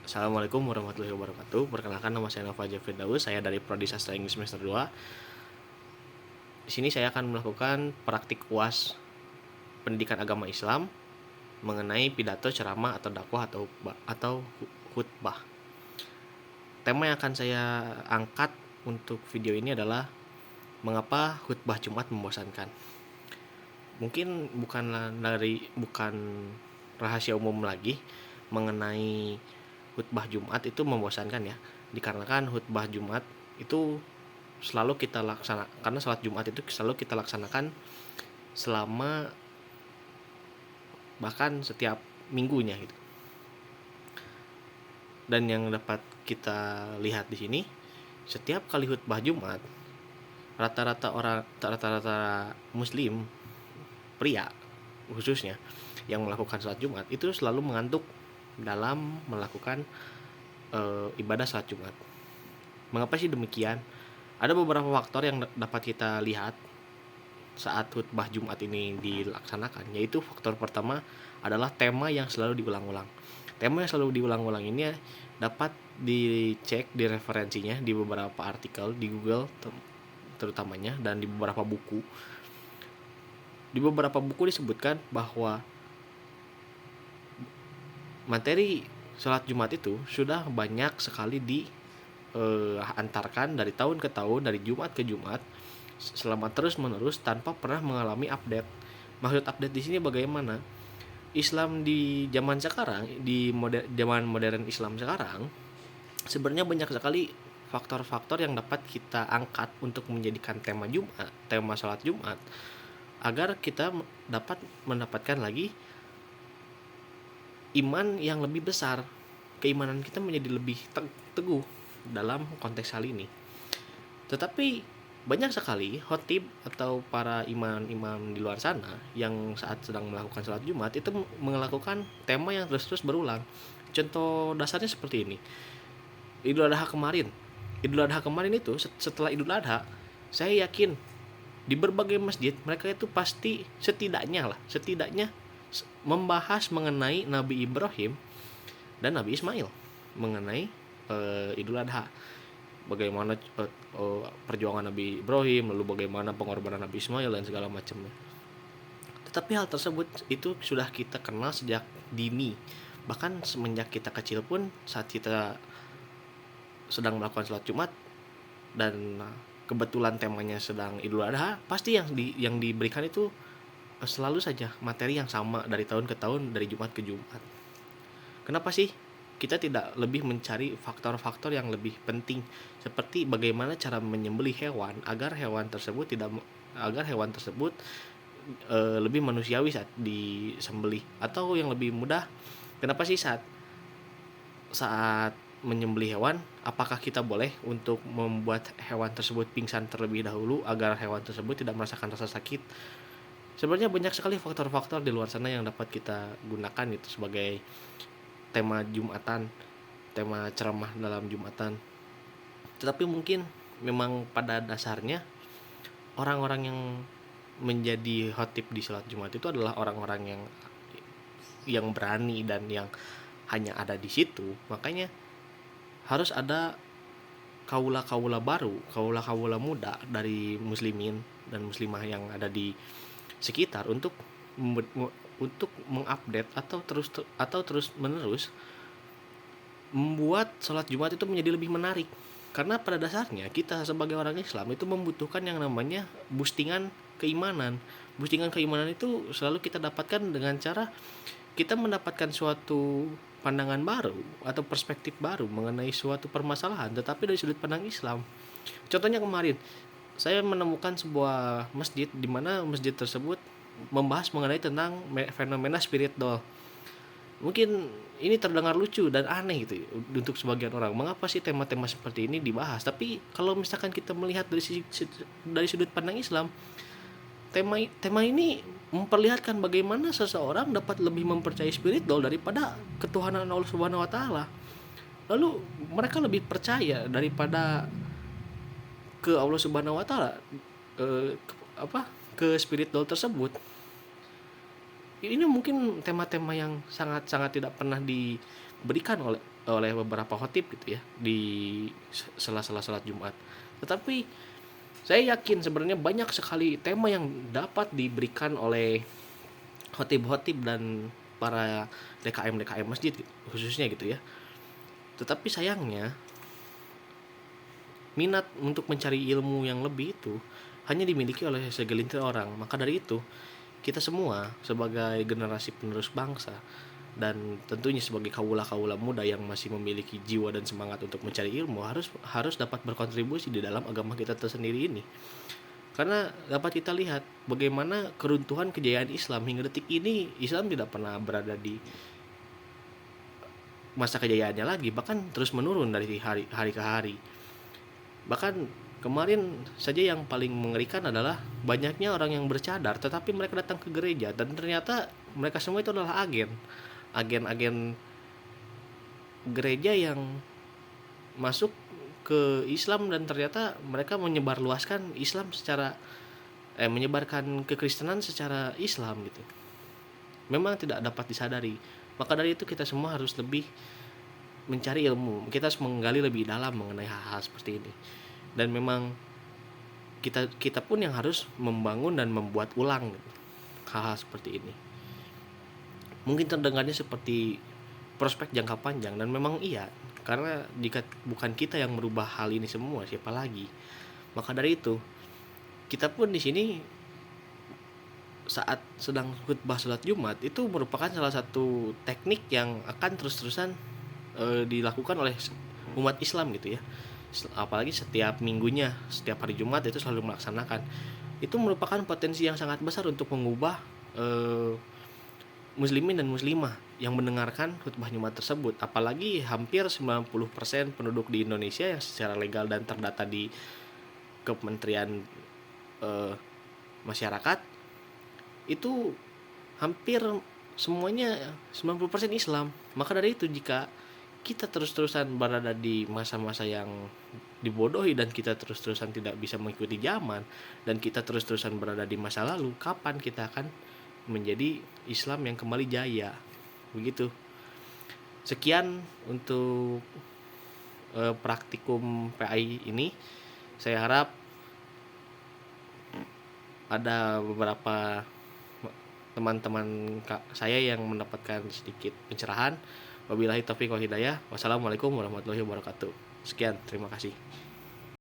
Assalamualaikum warahmatullahi wabarakatuh. Perkenalkan, nama saya Nova Jafridaus, saya dari Prodi Sastra Inggris semester 2. Di sini saya akan melakukan praktik UAS Pendidikan Agama Islam mengenai pidato, ceramah atau dakwah atau khutbah. Tema yang akan saya angkat untuk video ini adalah mengapa khutbah Jumat membosankan. Mungkin bukan rahasia umum lagi mengenai khutbah Jumat itu membosankan ya. Dikarenakan khutbah Jumat itu selalu kita laksanakan, karena salat Jumat itu selalu kita laksanakan selama bahkan setiap minggunya gitu. Dan yang dapat kita lihat di sini, setiap kali khutbah Jumat, rata-rata muslim pria khususnya yang melakukan salat Jumat itu selalu mengantuk dalam melakukan ibadah salat Jumat. Mengapa sih demikian? Ada beberapa faktor yang dapat kita lihat saat khutbah Jumat ini dilaksanakan, yaitu faktor pertama adalah tema yang selalu diulang-ulang. Tema yang selalu diulang-ulang ini dapat dicek di referensinya di beberapa artikel di Google terutamanya, dan di beberapa buku. Di beberapa buku disebutkan bahwa materi sholat Jumat itu sudah banyak sekali antarkan dari tahun ke tahun, dari Jumat ke Jumat, selama terus-menerus tanpa pernah mengalami update. Maksud update di sini bagaimana? Islam di zaman sekarang, zaman modern Islam sekarang, sebenarnya banyak sekali faktor-faktor yang dapat kita angkat untuk menjadikan tema sholat Jumat, agar kita dapat mendapatkan lagi iman yang lebih besar. Keimanan kita menjadi lebih teguh dalam konteks hal ini. Tetapi banyak sekali khotib atau para imam-imam di luar sana yang saat sedang melakukan sholat Jumat itu melakukan tema yang terus-terus berulang. Contoh dasarnya seperti ini. Idul Adha kemarin itu, setelah Idul Adha, saya yakin di berbagai masjid mereka itu pasti setidaknya membahas mengenai Nabi Ibrahim dan Nabi Ismail, mengenai Idul Adha. Bagaimana perjuangan Nabi Ibrahim, lalu bagaimana pengorbanan Nabi Ismail dan segala macamnya. Tetapi hal tersebut itu sudah kita kenal sejak dini. Bahkan semenjak kita kecil pun, saat kita sedang melakukan sholat Jumat dan kebetulan temanya sedang Idul Adha, pasti yang diberikan itu selalu saja materi yang sama dari tahun ke tahun, dari Jumat ke Jumat. Kenapa sih kita tidak lebih mencari faktor-faktor yang lebih penting, seperti bagaimana cara menyembelih hewan agar hewan tersebut lebih manusiawi saat disembelih, atau yang lebih mudah, kenapa sih saat menyembelih hewan, apakah kita boleh untuk membuat hewan tersebut pingsan terlebih dahulu agar hewan tersebut tidak merasakan rasa sakit? Sebenarnya banyak sekali faktor-faktor di luar sana yang dapat kita gunakan itu sebagai tema Jumatan, tema ceramah dalam Jumatan. Tetapi mungkin memang pada dasarnya orang-orang yang menjadi khotib di sholat Jumat itu adalah orang-orang yang berani dan yang hanya ada di situ. Makanya harus ada kaula-kaula baru, kaula-kaula muda dari muslimin dan muslimah yang ada di sekitar untuk mengupdate atau terus menerus membuat sholat Jumat itu menjadi lebih menarik. Karena pada dasarnya kita sebagai orang Islam itu membutuhkan yang namanya boostingan keimanan. Boostingan keimanan itu selalu kita dapatkan dengan cara kita mendapatkan suatu pandangan baru atau perspektif baru mengenai suatu permasalahan, tetapi dari sudut pandang Islam. Contohnya kemarin saya menemukan sebuah masjid di mana masjid tersebut membahas mengenai tentang fenomena spirit doll. Mungkin ini terdengar lucu dan aneh gitu untuk sebagian orang. Mengapa sih tema-tema seperti ini dibahas? Tapi kalau misalkan kita melihat dari sudut pandang Islam, tema ini memperlihatkan bagaimana seseorang dapat lebih mempercayai spirit doll daripada ketuhanan Allah Subhanahu wa taala. Lalu mereka lebih percaya daripada ke Allah Subhanahu wa taala, ke spirit doll tersebut. Ini mungkin tema-tema yang sangat-sangat tidak pernah diberikan oleh beberapa khotib gitu ya di sela-sela salat Jumat. Tetapi saya yakin sebenarnya banyak sekali tema yang dapat diberikan oleh khotib-khotib dan para DKM masjid khususnya gitu ya. Tetapi sayangnya minat untuk mencari ilmu yang lebih itu hanya dimiliki oleh segelintir orang. Maka dari itu, kita semua sebagai generasi penerus bangsa dan tentunya sebagai kaula-kaula muda yang masih memiliki jiwa dan semangat untuk mencari ilmu harus dapat berkontribusi di dalam agama kita tersendiri ini. Karena dapat kita lihat bagaimana keruntuhan kejayaan Islam hingga detik ini. Islam tidak pernah berada di masa kejayaannya lagi, bahkan terus menurun dari hari ke hari. Bahkan kemarin saja yang paling mengerikan adalah banyaknya orang yang bercadar tetapi mereka datang ke gereja dan ternyata mereka semua itu adalah agen gereja yang masuk ke Islam, dan ternyata mereka menyebarkan kekristenan secara Islam gitu. Memang tidak dapat disadari. Maka dari itu kita semua harus lebih mencari ilmu. Kita harus menggali lebih dalam mengenai hal-hal seperti ini. Dan memang kita pun yang harus membangun dan membuat ulang gitu, hal-hal seperti ini. Mungkin terdengarnya seperti prospek jangka panjang, dan memang iya, karena jika bukan kita yang merubah hal ini semua, siapa lagi? Maka dari itu, kita pun di sini saat sedang khutbah salat Jumat itu merupakan salah satu teknik yang akan terus-terusan dilakukan oleh umat Islam gitu ya. Apalagi setiap minggunya, setiap hari Jumat itu selalu melaksanakan. Itu merupakan potensi yang sangat besar untuk mengubah muslimin dan muslimah yang mendengarkan khutbah Jumat tersebut. Apalagi hampir 90% penduduk di Indonesia yang secara legal dan terdata di Kementerian Masyarakat itu hampir semuanya 90% Islam. Maka dari itu, jika kita terus-terusan berada di masa-masa yang dibodohi dan kita terus-terusan tidak bisa mengikuti zaman, dan kita terus-terusan berada di masa lalu, kapan kita akan menjadi Islam yang kembali jaya? Begitu. Sekian untuk praktikum PAI ini. Saya harap ada beberapa teman-teman saya yang mendapatkan sedikit pencerahan. Wabillahi taufiq wal hidayah. Wassalamualaikum warahmatullahi wabarakatuh. Sekian, terima kasih.